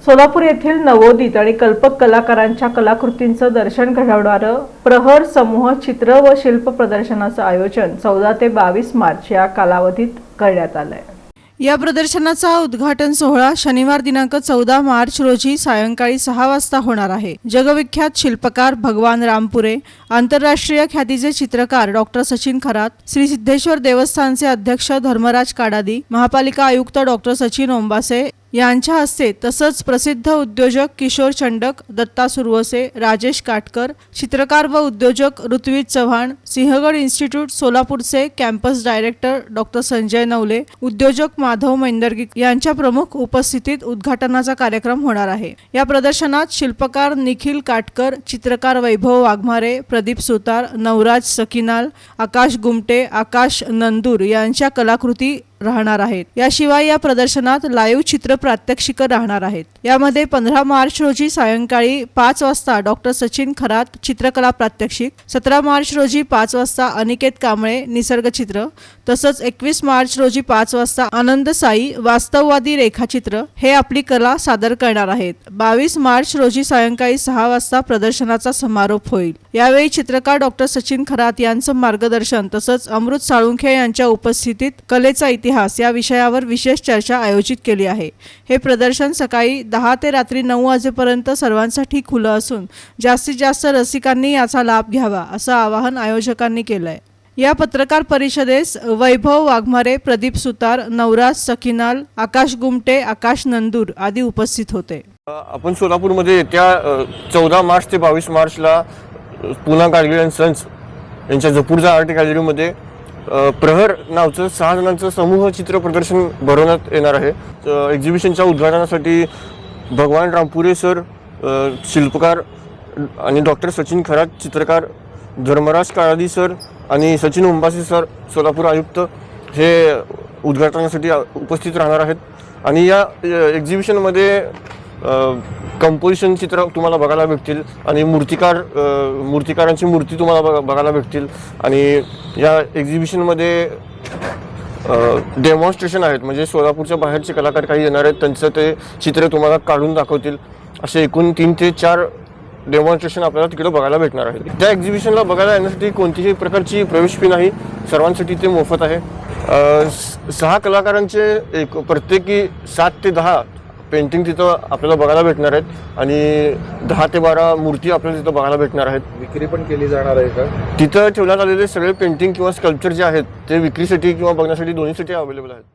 सोलापूर येथील नवोदित आणि कल्पक कलाकारांच्या कलाकृतींचं दर्शन घडवणारं प्रहर समूह चित्र व शिल्प प्रदर्शनाचं आयोजन 14 ते 22 मार्च या कालावधीत करण्यात आलंय। या प्रदर्शनाचा उद्घाटन सोहळा शनिवार दिनांक 14 मार्च रोजी सायंकाळी 6 वाजता होणार आहे। जगविख्यात शिल्पकार भगवान रामपुरे, आंतरराष्ट्रीय ख्यातीचे चित्रकार डॉक्टर सचिन खरात, श्री सिद्धेश्वर देवस्थानचे अध्यक्ष धर्मराज काडादी, महापालिका आयुक्त डॉक्टर सचिन ओंबासे यांच्या हस्ते तसंच प्रसिद्ध उद्योजक किशोर चंडक, दत्ता सुरवसे, राजेश काटकर, चित्रकार व उद्योजक ऋत्विज चव्हाण, सिंहगड इन्स्टिट्यूट सोलापूरचे campus director doctor Sanjay Navale, उद्योजक माधव मैंदर्गी यांच्या प्रमुख उपस्थितीत उद्घाटनाचा कार्यक्रम होणार आहे। या प्रदर्शनात शिल्पकार निखिल काटकर, चित्रकार वैभव वाघमारे, प्रदीप सुतार, नवराज सकिनाल, आकाश गुमटे, आकाश नंदूर यांच्या कलाकृती राहणार आहेत। याशिवाय या प्रदर्शनात लाईव्ह चित्र प्रात्यक्षिक राहणार आहेत। यामध्ये 15 मार्च रोजी सायंकाळी 5 वाजता डॉक्टर सचिन खरात चित्रकला प्रात्यक्षिक, 17 मार्च रोजी 5 वाजता अनिकेत कांबळे निसर्ग चित्र, तसंच 21 मार्च रोजी 5 वाजता आनंद साई वास्तववादी रेखाचित्र हे आपली कला सादर करणार आहेत। 22 मार्च रोजी सायंकाळी 6 वाजता प्रदर्शनाचा समारोप होईल। यावेळी चित्रकार डॉक्टर सचिन खरात यांचं मार्गदर्शन तसंच अमृत साळुंखे यांच्या उपस्थितीत कलेचा इतिहास या विषयावर विशेष चर्चा आयोजित केली आहे। हे प्रदर्शन सकाळी 10 ते रात्री 9 वाजेपर्यंत सर्वांसाठी खुलं असून जास्तीत जास्त रसिकांनी याचा लाभ घ्यावा असं आवाहन आयोजकांनी केलंय। या पत्रकार परिषदेस वैभव वाघमारे, प्रदीप सुतार, नवराज सकिनाल, आकाश गुमटे, आकाश नंदूर आदी उपस्थित होते। आपण सोलापूरमध्ये येत्या 14 मार्च ते 22 मार्चला पुना गाडगिळ अँड सन्स यांच्या जपूरचा आर्ट गॅलरीमध्ये प्रहर नावचं 6 जणांचं समूह चित्र प्रदर्शन भरवण्यात येणार आहे। एक्झिबिशनच्या उद्घाटनासाठी भगवान रामपुरे सर शिल्पकार आणि डॉक्टर सचिन खरात चित्रकार, धर्मराज काडादी सर आणि सचिन ओंबासे सर सोलापूर आयुक्त हे उद्घाटनासाठी उपस्थित राहणार आहेत। आणि या एक्झिबिशनमध्ये कंपोजिशन चित्र तुम्हाला बघायला भेटतील आणि मूर्तिकारांची मूर्ती तुम्हाला बघायला भेटतील। आणि या एक्झिबिशनमध्ये डेमॉन्स्ट्रेशन आहेत, म्हणजे सोलापूरच्या बाहेरचे कलाकार काही येणार आहेत त्यांचं ते चित्र तुम्हाला काढून दाखवतील। असे एकूण 3 ते 4 डेमॉन्स्ट्रेशन आपल्याला तिकडे बघायला भेटणार आहे। त्या एक्झिबिशनला बघायला येण्यासाठी कोणतीही प्रकारची प्रवेश फी नाही, सर्वांसाठी ते मोफत आहे। 6 कलाकारांचे प्रत्येकी 7 ते 10 पेंटिंग तिथं आपल्याला बघायला भेटणार आहेत आणि 10 ते 12 मूर्ती आपल्याला तिथं बघायला भेटणार आहेत। विक्री पण केली जाणार आहे का? तिथं ठेवण्यात आलेले सगळे पेंटिंग किंवा स्कल्पचर जे आहेत ते विक्रीसाठी किंवा बघण्यासाठी दोन्हीसाठी अवेलेबल आहेत।